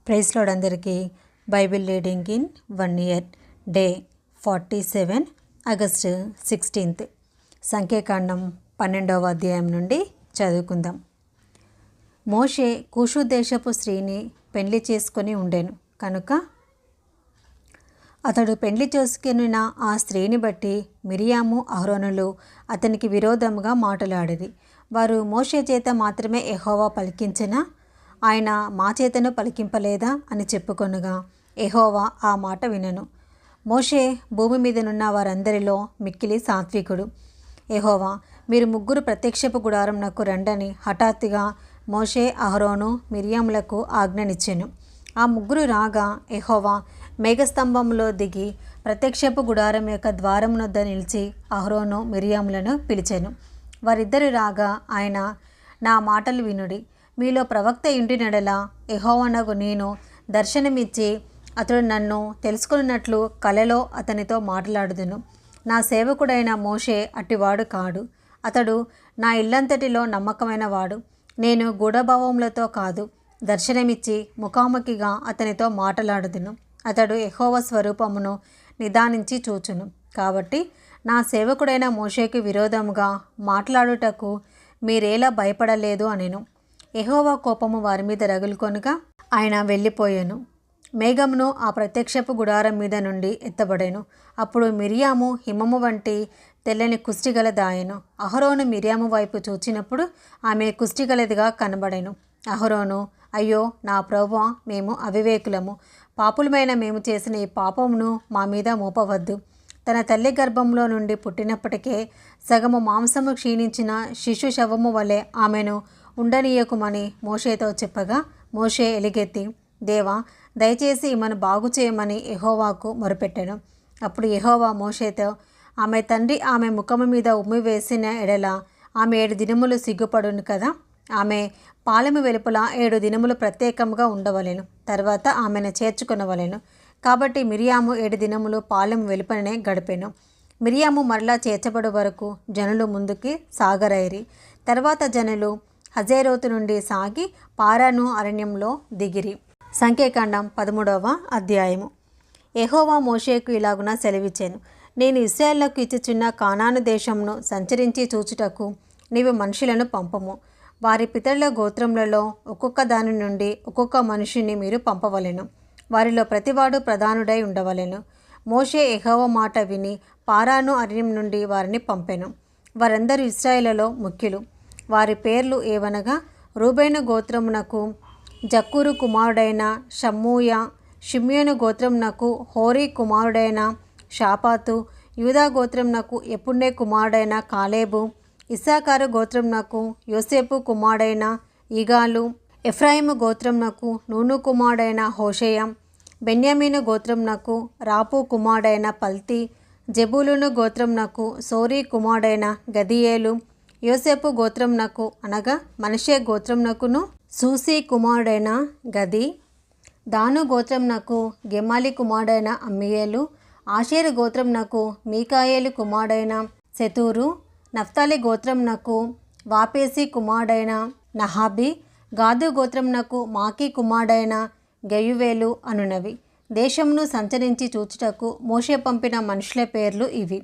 Praise lord అందరికీ Bible reading in 1 year day 47 August 16 సంఖ్యాకాండం 12వ అధ్యాయం నుండి చదువుకుందాం. మోషే కూషు దేశపు స్త్రీని పెళ్లి చేసుకొని ఉండెను కనుక అతడు పెళ్లి చేసుకున్న ఆ స్త్రీని బట్టి మిరియాము అహరోనులు అతనికి విరోధముగా మాటలాడిరి. వారు మోషే చేత మాత్రమే యెహోవా పలికించిన ఆయన మా చేతను పలికింపలేదా అని చెప్పుకొనగా యెహోవా ఆ మాట వినెను. మోషే భూమి మీదనున్న వారందరిలో మిక్కిలి సాత్వికుడు. యెహోవా మీరు ముగ్గురు ప్రత్యక్షపు గుడారంనకు రండని హఠాత్తుగా మోషే అహరోను మిరియాములకు ఆజ్ఞనిచ్చెను. ఆ ముగ్గురు రాగా యెహోవా మేఘస్తంభంలో దిగి ప్రత్యక్షపు గుడారం యొక్క ద్వారమునొద్ద నిలిచి అహరోను మిరియాములను పిలిచెను. వారిద్దరు రాగా ఆయన నా మాటలు వినుడి, మీలో ప్రవక్త ఇంటినెడల యెహోవానగు నేను దర్శనమిచ్చి అతడు నన్ను తెలుసుకున్నట్లు కలలో అతనితో మాట్లాడుదును. నా సేవకుడైన మోషే అట్టివాడు కాడు. అతడు నా ఇల్లంతటిలో నమ్మకమైన వాడు. నేను గూఢభావములతో కాదు, దర్శనమిచ్చి ముఖాముఖిగా అతనితో మాట్లాడుదును. అతడు యెహోవా స్వరూపమును నిదానించి చూచును. కాబట్టి నా సేవకుడైన మోషేకు విరోధముగా మాట్లాడుటకు మీరేలా భయపడలేదు అనెను. యెహోవా కోపము వారి మీద రగులుకొనగా ఆయన వెళ్ళిపోయాను. మేఘమును ఆ ప్రత్యక్షపు గుడారం మీద నుండి ఎత్తబడెను. అప్పుడు మిరియాము హిమము వంటి తెల్లని కుష్టిగలదాయెను. అహరోను మిరియాము వైపు చూచినప్పుడు ఆమె కుష్టిగలదిగా కనబడెను. అహరోను, అయ్యో నా ప్రభువా, మేము అవివేకులము, పాపులమైన మేము చేసిన ఈ పాపమును మా మీద మోపవద్దు. తన తల్లి గర్భంలో నుండి పుట్టినప్పటికే సగము మాంసము క్షీణించిన శిశు శవము వలె ఆమెను ఉండనీయకుమని మోషేతో చెప్పగా మోషే ఎలుగెత్తి, దేవా దయచేసి ఈమెను బాగు చేయమని యెహోవాకు మొరపెట్టెను. అప్పుడు యెహోవా మోషేతో, ఆమె తండ్రి ఆమె ముఖము మీద ఉమ్మి వేసిన ఎడల ఆమె 7 దినములు సిగ్గుపడును కదా. ఆమె పాలెము వెలుపల 7 దినములు ప్రత్యేకంగా ఉండవలెను. తర్వాత ఆమెను చేర్చుకొనవలెను. కాబట్టి మిరియాము 7 దినములు పాలెము వెలుపలనే గడిపెను. మిరియాము మరలా చేర్చబడు వరకు జనులు ముందుకి సాగరైరి. తర్వాత జనులు హజేరోతు నుండి సాగి పారాను అరణ్యంలో దిగిరి. సంఖ్యాకాండం 13వ అధ్యాయము. యెహోవా మోషేకు ఇలాగున సెలవిచ్చెను, నేను ఇశ్రాయేలుకు ఇచ్చుచున్న కానాను దేశమును సంచరించి చూచుటకు నీవు మనుషులను పంపము. వారి పితరుల గోత్రములలో ఒక్కొక్క దాని నుండి ఒక్కొక్క మనిషిని మీరు పంపవలెను. వారిలో ప్రతివాడు ప్రధానుడై ఉండవలెను. మోషే యెహోవా మాట విని పారాను అరణ్యం నుండి వారిని పంపెను. వారందరూ ఇశ్రాయేలులో ముఖ్యులు. వారి పేర్లు ఏవనగా, రూబేను గోత్రమునకు జక్కూరు కుమారుడైన షమ్మూయ, షిమ్యోను గోత్రమునకు హోరీ కుమారుడైన షాపాతు, యూదా గోత్రమునకు యెఫున్నె కుమారుడైన కాలేబు, ఇస్సాకారు గోత్రమునకు యోసేపు కుమారుడైన ఇగాలు, ఎఫ్రాయిము గోత్రమునకు నూను కుమారుడైన హోషేయ, బెన్యామీను గోత్రమునకు రాపు కుమారుడైన పల్తి, జెబూలూను గోత్రమునకు సోరీ కుమారుడైన గదియేలు, యోసేపు గోత్రమునకు అనగా మనష్షే గోత్రమునకును సూసి కుమారుడైన గది, దాను గోత్రమునకు గెమాలి కుమారుడైన అమ్మియేలు, ఆషేరు గోత్రమునకు మీకాయేలు కుమారుడైన సెతూరు, నఫ్తాలి గోత్రమునకు వాపేసి కుమారుడైన నహాబి, గాదు గోత్రమునకు మాకి కుమారుడైన గెయువేలు అనునవి. దేశమును సంచరించి చూచుటకు మోషే పంపిన మనుషుల పేర్లు ఇవి.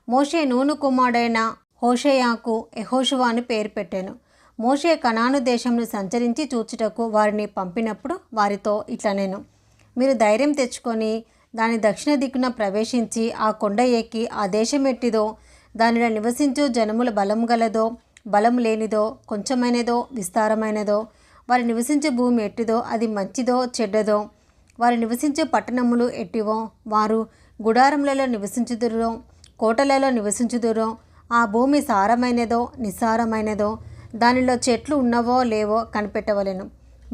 మోషే నూను కుమారుడైన హోషేయాకు యెహోషువ అని పేరు పెట్టెను. మోషే కనాను దేశమును సంచరించి చూచుటకు వారిని పంపినప్పుడు వారితో ఇట్లనెను, మీరు ధైర్యం తెచ్చుకొని దాని దక్షిణ దిక్కున ప్రవేశించి ఆ కొండ ఎక్కి ఆ దేశం ఎట్టిదో, దానిలో నివసించు జనముల బలం గలదో బలం లేనిదో, కొంచెమైనదో విస్తారమైనదో, వారి నివసించే భూమి ఎట్టిదో, అది మంచిదో చెడ్డదో, వారు నివసించే పట్టణములు ఎట్టివో, వారు గుడారములలో నివసించుదురో కోటలలో నివసించుదురో, ఆ భూమి సారమైనదో నిస్సారమైనదో, దానిలో చెట్లు ఉన్నవో లేవో కనిపెట్టవలెను.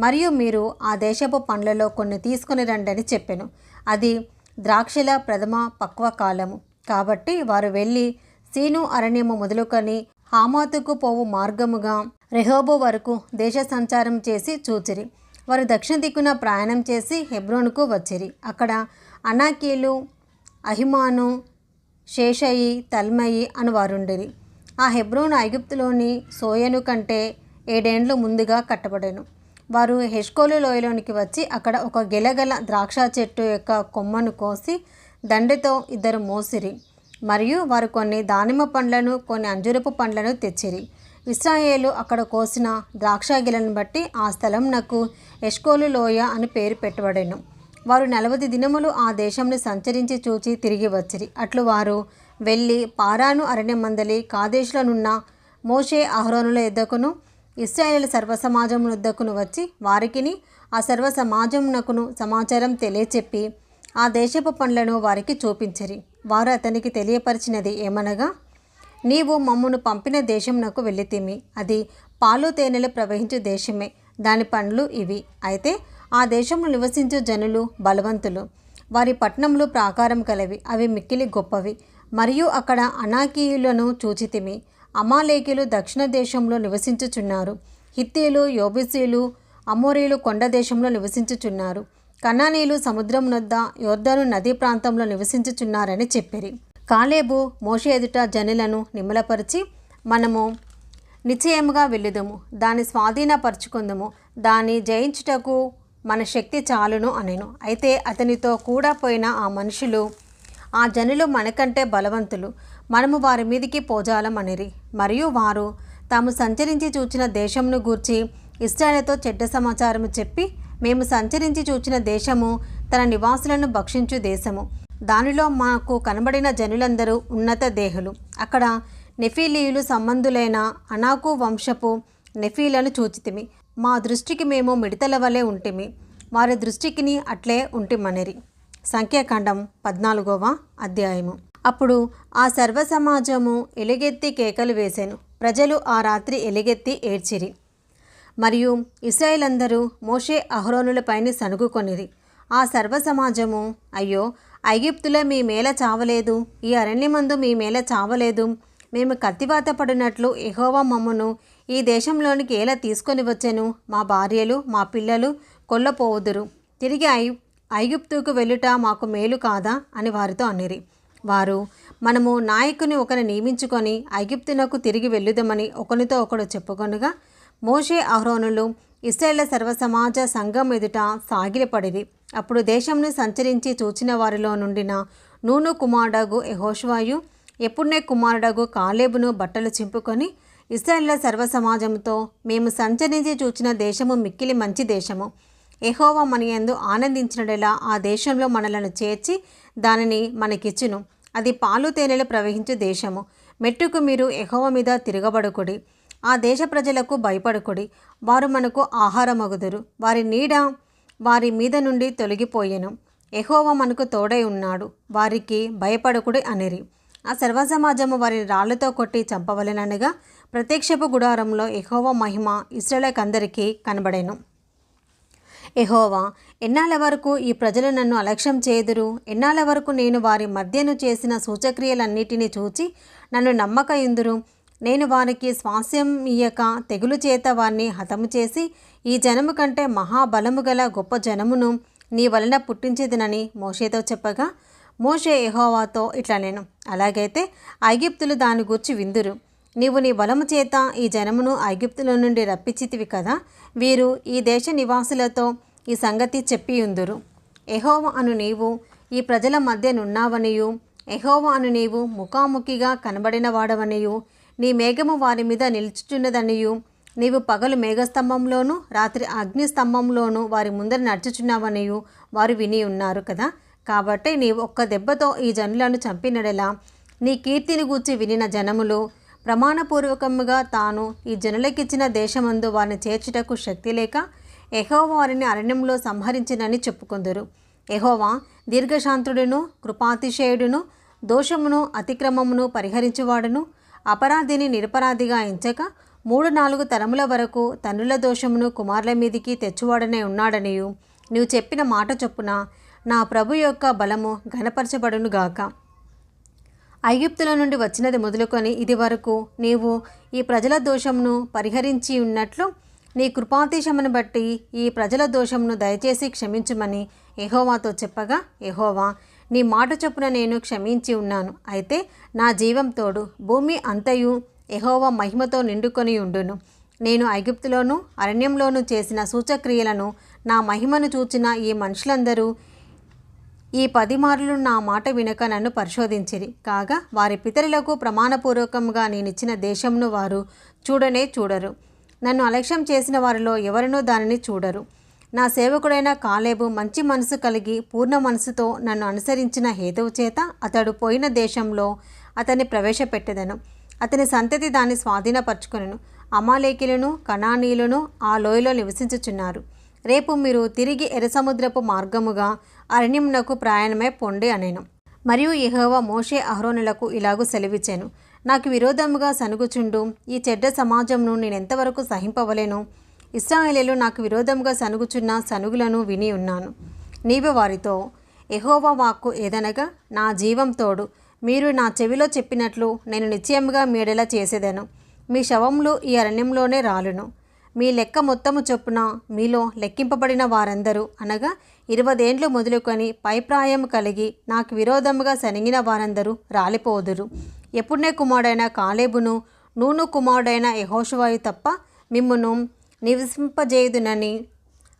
మరియు మీరు ఆ దేశపు పండ్లలో కొన్ని తీసుకొని రండి అని చెప్పెను. అది ద్రాక్షల ప్రథమ పక్వ కాలము. కాబట్టి వారు వెళ్ళి సీను అరణ్యము మొదలుకొని హామాతుకు పోవు మార్గముగా రెహోబు వరకు దేశ సంచారం చేసి చూచిరి. వారు దక్షిణ దిక్కున ప్రయాణం చేసి హెబ్రోనుకు వచ్చిరి. అక్కడ అనాకీలు, అహిమాను, షేషయి, తల్మయి అను వారుండిరి. ఆ హెబ్రోను ఐగుప్తులోని సోయను కంటే 7 ఏండ్లు ముందుగా కట్టబడెను. వారు హెష్కోలు లోయలోనికి వచ్చి అక్కడ ఒక గెలగల ద్రాక్ష చెట్టు యొక్క కొమ్మను కోసి దండెతో ఇద్దరు మోసిరి. మరియు వారు కొన్ని దానిమ్మ పండ్లను కొన్ని అంజూరపు పండ్లను తెచ్చిరి. ఇశ్రాయేలు అక్కడ కోసిన ద్రాక్ష గెలను బట్టి ఆ స్థలం నాకు ఎష్కోలు లోయ అని పేరు పెట్టబడెను. వారు 40 దినములు ఆ దేశంను సంచరించి చూచి తిరిగి వచ్చిరి. అట్లు వారు వెళ్ళి పారాను అరణ్యమందలి కాదేశులనున్న మోషే అహరోనుల యొద్దకును ఇశ్రాయేలు సర్వసమాజం వద్దకును వచ్చి వారికిని ఆ సర్వ సమాజమునకును సమాచారం తెలియచెప్పి ఆ దేశపు పండ్లను వారికి చూపించిరి. వారు అతనికి తెలియపరిచినది ఏమనగా, నీవు మమ్మును పంపిన దేశంనకు వెళ్ళితిమి. అది పాలు తేనెలు ప్రవహించు దేశమే. దాని పండ్లు ఇవి. అయితే ఆ దేశంలో నివసించు జనులు బలవంతులు. వారి పట్టణములు ప్రాకారం కలవి. అవి మిక్కిలి గొప్పవి. మరియు అక్కడ అనాకీయులను చూచితిమి. అమాలేకీయులు దక్షిణ దేశంలో నివసించుచున్నారు. హిత్తీలు, యోబుసీలు, అమోరీలు కొండ దేశంలో నివసించుచున్నారు. కనానీయులు సముద్రం నొద్ద యొర్దాను నదీ ప్రాంతంలో నివసించుచున్నారని చెప్పిరి. కాలేబు మోషే ఎదుట జనులను నిమ్మలపరిచి, మనము నిశ్చయముగా వెళ్ళుదము, దాన్ని స్వాధీనపరచుకుందుము, దాన్ని జయించుటకు మన శక్తి చాలును అనెను. అయితే అతనితో కూడా పోయిన ఆ మనుషులు, ఆ జనులు మనకంటే బలవంతులు, మనము వారి మీదికి పోజాలం అనిరి. మరియు వారు తాము సంచరించి చూచిన దేశమును గూర్చి ఇశ్రాయేలుతో చెడ్డ సమాచారము చెప్పి, మేము సంచరించి చూచిన దేశము తన నివాసులను భక్షించు దేశము. దానిలో మాకు కనబడిన జనులందరూ ఉన్నత దేహులు. అక్కడ నెఫీలీయులు సంబంధులైన అనాకు వంశపు నెఫీలను చూచితిమి. మా దృష్టికి మేము మిడతల వలె ఉంటిమి, వారి దృష్టికిని అట్లే ఉంటిమనిరి. సంఖ్యాకాండం 14వ అధ్యాయము. అప్పుడు ఆ సర్వ సమాజము ఎలుగెత్తి కేకలు వేసెను. ప్రజలు ఆ రాత్రి ఎలుగెత్తి ఏడ్చిరి. మరియు ఇశ్రాయేలందరూ మోషే అహరోనులపైన సనుగుకొనిరి. ఆ సర్వ సమాజము, అయ్యో, ఐగుప్తులో మీ మేల చావలేదు, ఈ అరణ్యమందు మీ మేల చావలేదు. మేము కత్తివాత పడినట్లు యెహోవా మమ్మను ఈ దేశంలోనికి ఎలా తీసుకొని వచ్చెను? మా భార్యలు మా పిల్లలు కొల్లపోవుదురు. తిరిగి ఐగుప్తుకు వెళ్ళుట మాకు మేలు కాదా అని వారితో అనిరి. వారు, మనము నాయకుని ఒకరిని నియమించుకొని ఐగుప్తునకు తిరిగి వెళ్ళుదామని ఒకనితో ఒకడు చెప్పుకొనగా, మోషే అహరోనులు ఇశ్రాయేలు సర్వసమాజ సంఘం ఎదుట సాగిలపడిరి. అప్పుడు దేశంను సంచరించి చూచిన వారిలో నుండిన నూను కుమారుడగు యెహోషువయు యెఫున్నె కుమారుడగు కాలేబును బట్టలు చింపుకొని ఇశ్రాయేలు సర్వసమాజంతో, మేము సంచరించి చూచిన దేశము మిక్కిలి మంచి దేశము. యెహోవా మన యందు ఆనందించినడెలా ఆ దేశంలో మనలను చేర్చి దానిని మనకిచ్చును. అది పాలు తేనెలు ప్రవహించు దేశము. మెట్టుకు మీరు యెహోవా మీద తిరగబడుకుడి. ఆ దేశ ప్రజలకు భయపడుకుడి. వారు మనకు ఆహారమగుదురు. వారి నీడ వారి మీద నుండి తొలగిపోయెను. యెహోవా మనకు తోడై ఉన్నాడు. వారికి భయపడుకుడి అనిరి. ఆ సర్వసమాజము వారిని రాళ్లతో కొట్టి చంపవలెననగా ప్రత్యక్షపు గుడారంలో యెహోవా మహిమ ఇశ్రాయేలుకందరికీ కనబడెను. యెహోవా, ఎన్నాళ్ళ వరకు ఈ ప్రజలు నన్ను అలక్ష్యం చేదురు? ఎన్నాళ్ళ వరకు నేను వారి మధ్యను చేసిన సూచక్రియలన్నిటినీ చూచి నన్ను నమ్మకయుందురు? నేను వారికి స్వాస్యం ఇయ్యక తెగులు చేత వారిని హతము చేసి ఈ జనము కంటే మహాబలము గల గొప్ప జనమును నీ వలన పుట్టించేదనని మోషేతో చెప్పగా, మోషే యెహోవాతో ఇట్లనెను, అలాగైతే ఐగుప్తులు దాని గూర్చి విందురు. నీవు నీ బలము చేత ఈ జనమును ఐగుప్తుల నుండి రప్పించితివి కదా. వీరు ఈ దేశ నివాసులతో ఈ సంగతి చెప్పియుందురు. యెహోవా అను నీవు ఈ ప్రజల మధ్య నున్నావనియు, యెహోవా అను నీవు ముఖాముఖిగా కనబడిన వాడవనియు, నీ మేఘము వారి మీద నిలుచుచున్నదనియు, నీవు పగలు మేఘస్తంభంలోను రాత్రి అగ్నిస్తంభంలోను వారి ముందర నడుచుచున్నావనియు వారు విని ఉన్నారు కదా. కాబట్టి నీవు ఒక్క దెబ్బతో ఈ జనులను చంపినడెలా నీ కీర్తిని గూర్చి వినిన జనములు ప్రమాణపూర్వకముగా తాను ఈ జనులకిచ్చిన దేశమందు వారిని చేర్చుటకు శక్తి లేక యెహోవా వారిని అరణ్యంలో సంహరించినని చెప్పుకొందురు. యెహోవా దీర్ఘశాంతుడును, కృపాతిశయుడును, దోషమును అతిక్రమమును పరిహరించువాడును, అపరాధిని నిరపరాధిగా ఎంచక 3-4 తరముల వరకు తండ్రుల దోషమును కుమారుల మీదికి తెచ్చువాడనే ఉన్నాడనియు నీవు చెప్పిన మాట చొప్పున నా ప్రభు యొక్క బలము ఘనపరచబడునుగాక. ఐగుప్తుల నుండి వచ్చినది మొదలుకొని ఇది వరకు నీవు ఈ ప్రజల దోషమును పరిహరించి ఉన్నట్లు నీ కృపాతిశయమును బట్టి ఈ ప్రజల దోషమును దయచేసి క్షమించుమని యెహోవాతో చెప్పగా, యెహోవా, నీ మాట చొప్పున నేను క్షమించి ఉన్నాను. అయితే నా జీవం తోడు, భూమి అంతయు యెహోవా మహిమతో నిండుకొని ఉండును. నేను ఐగుప్తులోను అరణ్యంలోనూ చేసిన సూచక్రియలను నా మహిమను చూచిన ఈ మనుషులందరూ ఈ 10 మార్లు నా మాట వినక నన్ను పరిశోధించిరి. కాగా వారి పితరులకు ప్రమాణపూర్వకంగా నేనిచ్చిన దేశంను వారు చూడనే చూడరు. నన్ను అలక్ష్యం చేసిన వారిలో ఎవరినూ దానిని చూడరు. నా సేవకుడైన కాలేబు మంచి మనసు కలిగి పూర్ణ మనసుతో నన్ను అనుసరించిన హేతువు చేత అతడు పోయిన దేశంలో అతన్ని ప్రవేశపెట్టెదను. అతని సంతతి దాన్ని స్వాధీనపరచుకొనెను. అమాలేకీయులను కనానీయులను ఆ లోయలో నివసించుచున్నారు. రేపు మీరు తిరిగి ఎర్రసముద్రపు మార్గముగా అరణ్యమునకు ప్రయాణమై పొండి అనెను. మరియు యెహోవా మోషే అహరోనులకు ఇలాగూ సెలవిచ్చెను. నాకు విరోధముగా సనుగుచుండు ఈ చెడ్డ సమాజమును నేనెంతవరకు సహింపవలెను? ఇశ్రాయేలీయులు నాకు విరోధముగా సనుగుచున్న సనుగులను విని ఉన్నాను. నీవు వారితో, యెహోవా వాక్కు ఏదనగా, నా జీవం తోడు, మీరు నా చెవిలో చెప్పినట్లు నేను నిశ్చయముగా మీడెల చేసేదను. మీ శవములు ఈ అరణ్యంలోనే రాలును. మీ లెక్క మొత్తము చొప్పున మీలో లెక్కింపబడిన వారందరూ అనగా 20 ఏండ్లు మొదలుకొని పైప్రాయము కలిగి నాకు విరోధముగా సనిగిన వారందరూ రాలిపోదురు. యెఫున్నె కుమారుడైన కాలేబును నూను కుమారుడైన యెహోషువయు తప్ప మిమ్మును నివసింపజేయుదునని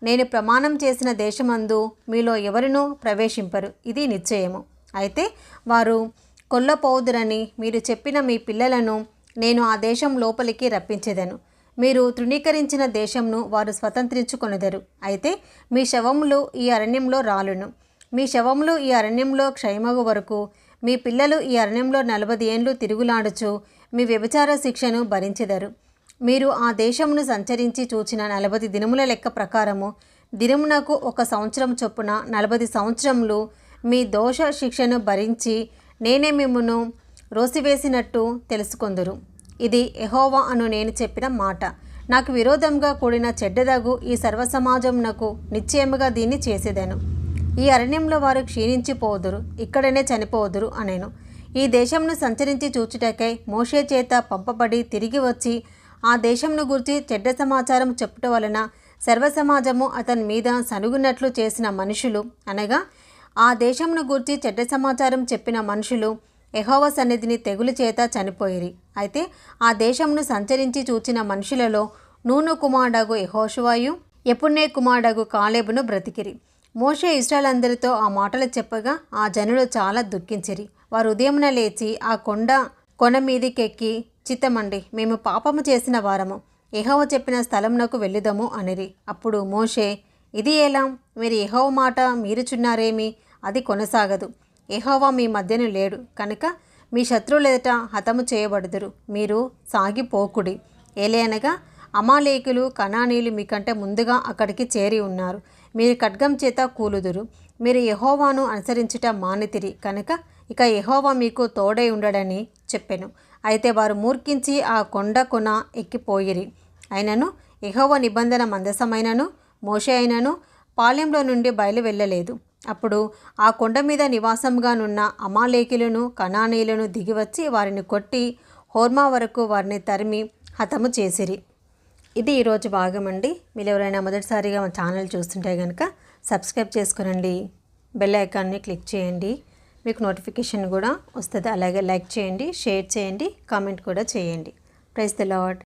నేను ప్రమాణం చేసిన దేశమందు మీలో ఎవరినూ ప్రవేశింపరు. ఇది నిశ్చయము. అయితే వారు కొల్లపోవుదురని మీరు చెప్పిన మీ పిల్లలను నేను ఆ దేశం లోపలికి రప్పించెదను. మీరు తృణీకరించిన దేశంను వారు స్వతంత్రించుకొనెదరు. అయితే మీ శవములు ఈ అరణ్యంలో రాలును. మీ శవములు ఈ అరణ్యంలో క్షయమగు వరకు మీ పిల్లలు ఈ అరణ్యంలో 40 ఏండ్లు తిరుగులాడుచు మీ వ్యభిచార శిక్షను భరించెదరు. మీరు ఆ దేశమును సంచరించి చూచిన 40 దినముల లెక్క ప్రకారము దినమునకు 1 సంవత్సరం చొప్పున 40 సంవత్సరములు మీ దోష శిక్షను భరించి నేనే మిమ్మును రోసివేసినట్టు తెలుసుకొందురు. ఇది యెహోవా అను నేను చెప్పిన మాట. నాకు విరోధంగా కూడిన చెడ్డదగు ఈ సర్వసమాజమునకు నిశ్చయముగా దీన్ని చేసేదను. ఈ అరణ్యంలో వారు క్షీణించిపోదురు, ఇక్కడనే చనిపోదురు అనెను. ఈ దేశంను సంచరించి చూచుటకై మోషే చేత పంపబడి తిరిగి వచ్చి ఆ దేశంను గురించి చెడ్డ సమాచారం చెప్పుట వలన సర్వసమాజము అతని మీద సనుగునట్లు చేసిన మనుషులు అనగా ఆ దేశంను గూర్చి చెడ్డ సమాచారం చెప్పిన మనుషులు యెహోవా సన్నిధిని తెగులు చేత చనిపోయిరి. అయితే ఆ దేశంను సంచరించి చూచిన మనుషులలో నూను కుమారుడగు యెహోషువయు యెఫున్నె కుమారుడగు కాలేబును బ్రతికిరి. మోషే ఇశ్రాయేలందరితో ఆ మాటలు చెప్పగా ఆ జనులు చాలా దుఃఖించిరి. వారు ఉదయమున లేచి ఆ కొన మీదికెక్కి, చిత్తమండి, మేము పాపము చేసిన వారము, యెహోవా చెప్పిన స్థలమునకు వెళ్ళుదము అనిరి. అప్పుడు మోషే, ఇది ఎలా? మీరు యెహోవా మాట మీరుచున్నారేమి? అది కొనసాగదు. యెహోవా మీ మధ్యను లేడు కనుక మీ శత్రువుల ఎదుట హతము చేయబడుదురు. మీరు సాగిపోకుడి. ఏలయనగా అమాలేకులు కనానీయులు మీకంటే ముందుగా అక్కడికి చేరి ఉన్నారు. మీరు ఖడ్గం చేత కూలుదురు. మీరు యెహోవాను అనుసరించుట మానితిరి కనుక ఇక యెహోవా మీకు తోడై ఉండడని చెప్పెను. అయితే వారు మూర్ఖించి ఆ కొన ఎక్కిపోయిరి. అయినను యెహోవా నిబంధన మందసమైనను మోషే అయినను పాలెంలో నుండి బయలు వెళ్ళలేదు. అప్పుడు ఆ కొండ మీద నివాసంగానున్న అమాలేకీయులను కనానీయులను దిగివచ్చి వారిని కొట్టి హోర్మా వరకు వారిని తరిమి హతము చేసిరి. ఇది ఈరోజు భాగమండి. మీరు ఎవరైనా మొదటిసారిగా మా ఛానల్ చూస్తుంటే కనుక సబ్స్క్రైబ్ చేసుకోనండి, బెల్ ఐకాన్ని క్లిక్ చేయండి, మీకు నోటిఫికేషన్ కూడా వస్తుంది. అలాగే లైక్ చేయండి, షేర్ చేయండి, కామెంట్ కూడా చేయండి. Praise the lord.